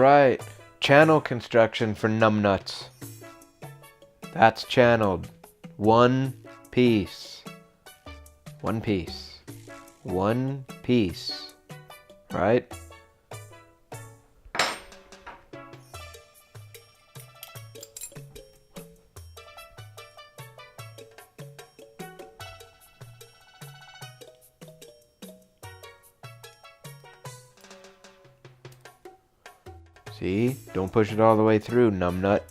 right. Channel construction for Numbnuts. That's channeled. One piece. One piece. One piece. Right? See? Don't push it all the way through, numbnut.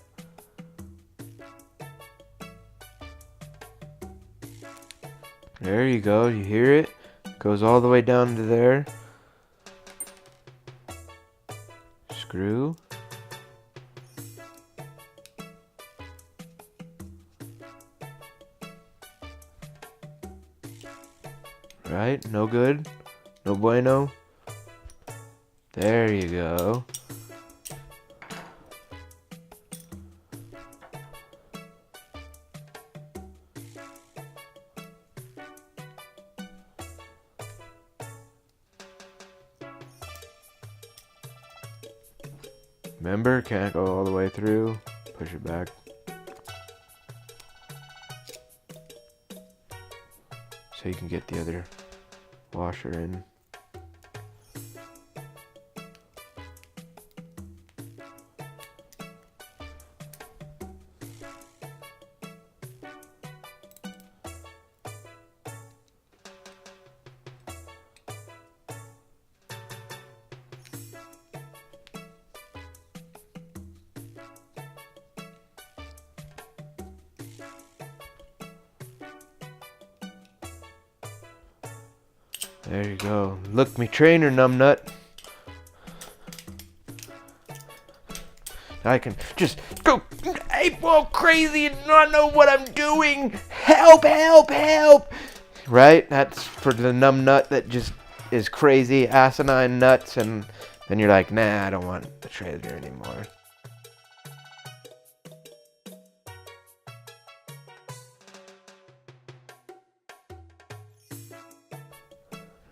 There you go. You hear it? Goes all the way down to there. Screw. Right? No good? No bueno? There you go. Remember, can't go all the way through. Push it back. So you can get the other washer in. There you go. Look me trainer, numbnut. I can just go ape all crazy and not know what I'm doing. Help, help, help. Right? That's for the numbnut that just is crazy, asinine nuts, and then you're like, nah, I don't want the treasure anymore.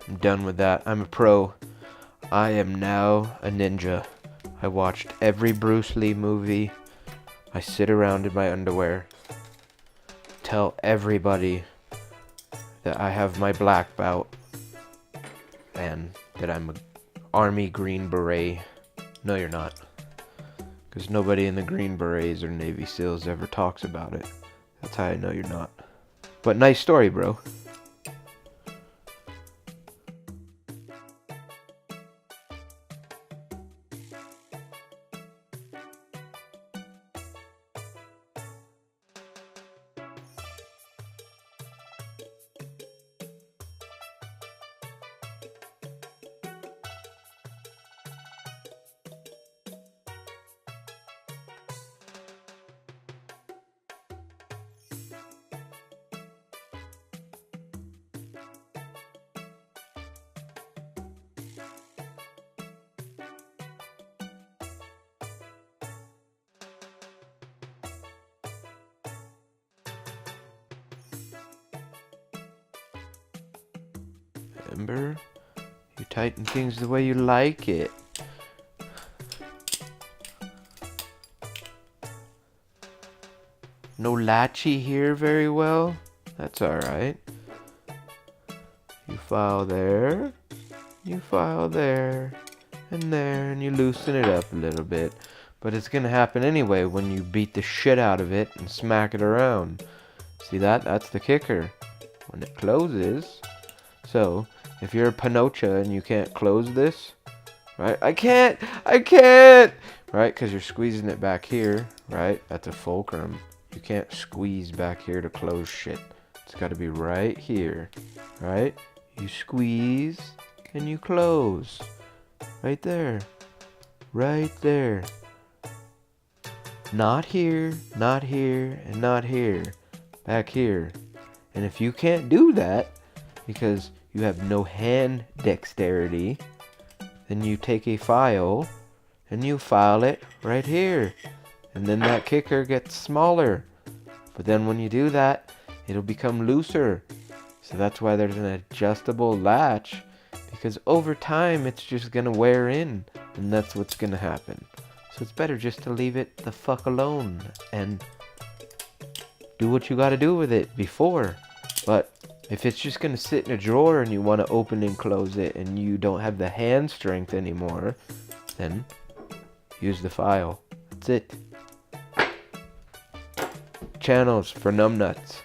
I'm done with that. I'm a pro. I am now a ninja. I watched every Bruce Lee movie. I sit around in my underwear. Tell everybody that I have my black belt. And that I'm an Army Green Beret. No, you're not. Because nobody in the Green Berets or Navy SEALs ever talks about it. That's how I know you're not. But nice story, bro. Remember? You tighten things the way you like it. No latchy here very well? That's alright. You file there, you file there, and you loosen it up a little bit. But it's gonna happen anyway when you beat the shit out of it and smack it around. See that? That's the kicker. When it closes. So, if you're a Panocha and you can't close this, right? I can't! Right? Because you're squeezing it back here, right? That's a fulcrum. You can't squeeze back here to close shit. It's got to be right here, right? You squeeze and you close. Right there. Right there. Not here, not here, and not here. Back here. And if you can't do that, because you have no hand dexterity, then you take a file and you file it right here. And then that kicker gets smaller. But then when you do that, it'll become looser. So that's why there's an adjustable latch, because over time it's just gonna wear in then that's what's gonna happen. So it's better just to leave it the fuck alone and do what you gotta do with it before. But if it's just gonna sit in a drawer and you want to open and close it and you don't have the hand strength anymore, then use the file. That's it. Channels for Numbnuts.